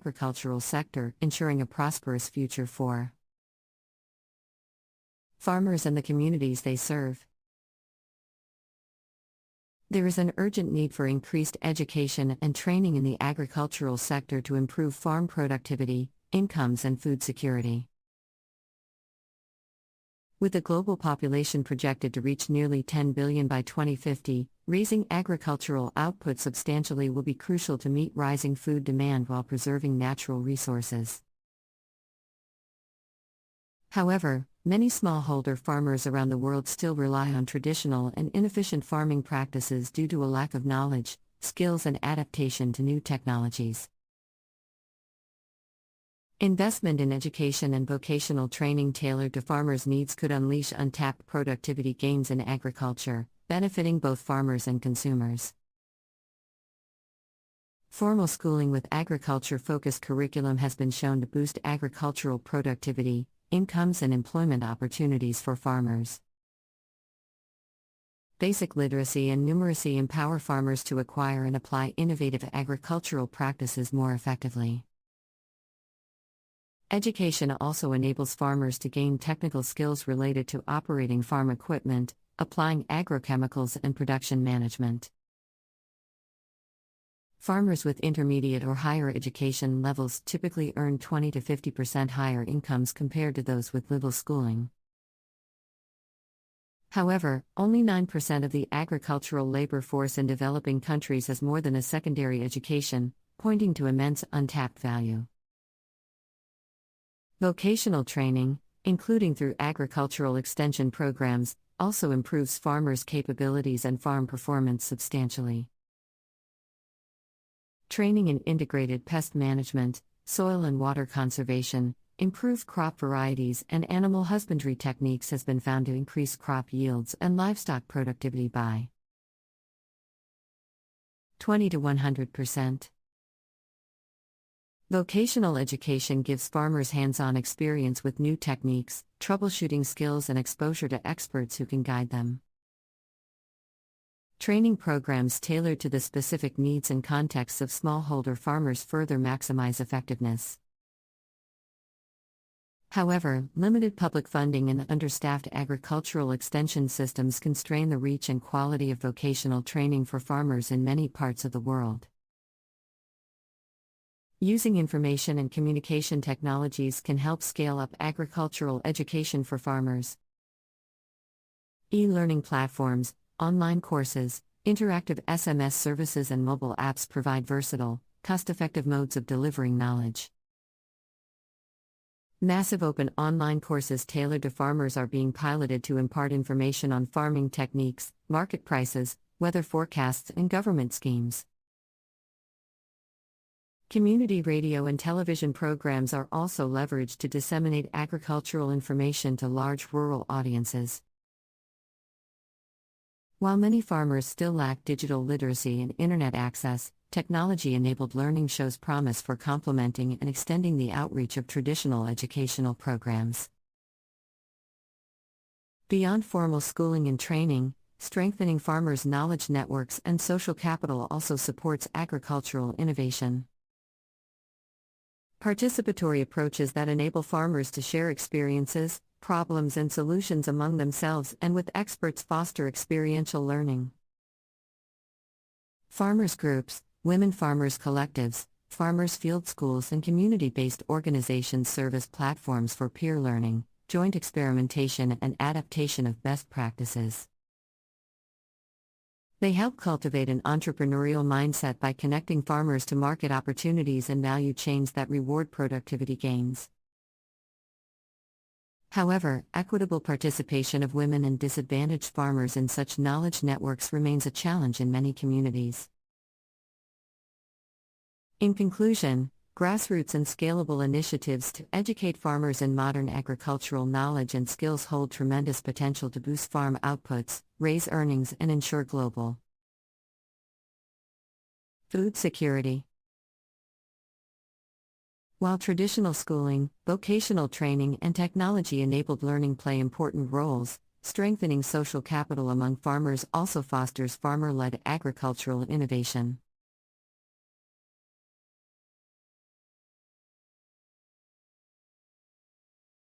agricultural sector, ensuring a prosperous future for farmers and the communities they serve. There is an urgent need for increased education and training in the agricultural sector to improve farm productivity, incomes, and food security. With the global population projected to reach nearly 10 billion by 2050, raising agricultural output substantially will be crucial to meet rising food demand while preserving natural resources. However, many smallholder farmers around the world still rely on traditional and inefficient farming practices due to a lack of knowledge, skills, and adaptation to new technologies. Investment in education and vocational training tailored to farmers' needs could unleash untapped productivity gains in agriculture, benefiting both farmers and consumers. Formal schooling with agriculture-focused curriculum has been shown to boost agricultural productivity, incomes, and employment opportunities for farmers. Basic literacy and numeracy empower farmers to acquire and apply innovative agricultural practices more effectively. Education also enables farmers to gain technical skills related to operating farm equipment, applying agrochemicals, and production management. Farmers with intermediate or higher education levels typically earn 20 to 50% higher incomes compared to those with little schooling. However, only 9% of the agricultural labor force in developing countries has more than a secondary education, pointing to immense untapped value. Vocational training, including through agricultural extension programs, also improves farmers' capabilities and farm performance substantially. Training in integrated pest management, soil and water conservation, improved crop varieties, and animal husbandry techniques has been found to increase crop yields and livestock productivity by 20 to 100%. Vocational education gives farmers hands-on experience with new techniques, troubleshooting skills, and exposure to experts who can guide them. Training programs tailored to the specific needs and contexts of smallholder farmers further maximize effectiveness. However, limited public funding and understaffed agricultural extension systems constrain the reach and quality of vocational training for farmers in many parts of the world. Using information and communication technologies can help scale up agricultural education for farmers. E-learning platforms, online courses, interactive SMS services, and mobile apps provide versatile, cost-effective modes of delivering knowledge. Massive open online courses tailored to farmers are being piloted to impart information on farming techniques, market prices, weather forecasts, and government schemes. Community radio and television programs are also leveraged to disseminate agricultural information to large rural audiences. While many farmers still lack digital literacy and internet access, technology-enabled learning shows promise for complementing and extending the outreach of traditional educational programs. Beyond formal schooling and training, strengthening farmers' knowledge networks and social capital also supports agricultural innovation. Participatory approaches that enable farmers to share experiences, problems, and solutions among themselves and with experts foster experiential learning. Farmers groups, women farmers collectives, farmers field schools, and community-based organizations serve as platforms for peer learning, joint experimentation, and adaptation of best practices. They help cultivate an entrepreneurial mindset by connecting farmers to market opportunities and value chains that reward productivity gains. However, equitable participation of women and disadvantaged farmers in such knowledge networks remains a challenge in many communities. In conclusion, grassroots and scalable initiatives to educate farmers in modern agricultural knowledge and skills hold tremendous potential to boost farm outputs, raise earnings, and ensure global food security. While traditional schooling, vocational training, and technology-enabled learning play important roles, strengthening social capital among farmers also fosters farmer-led agricultural innovation.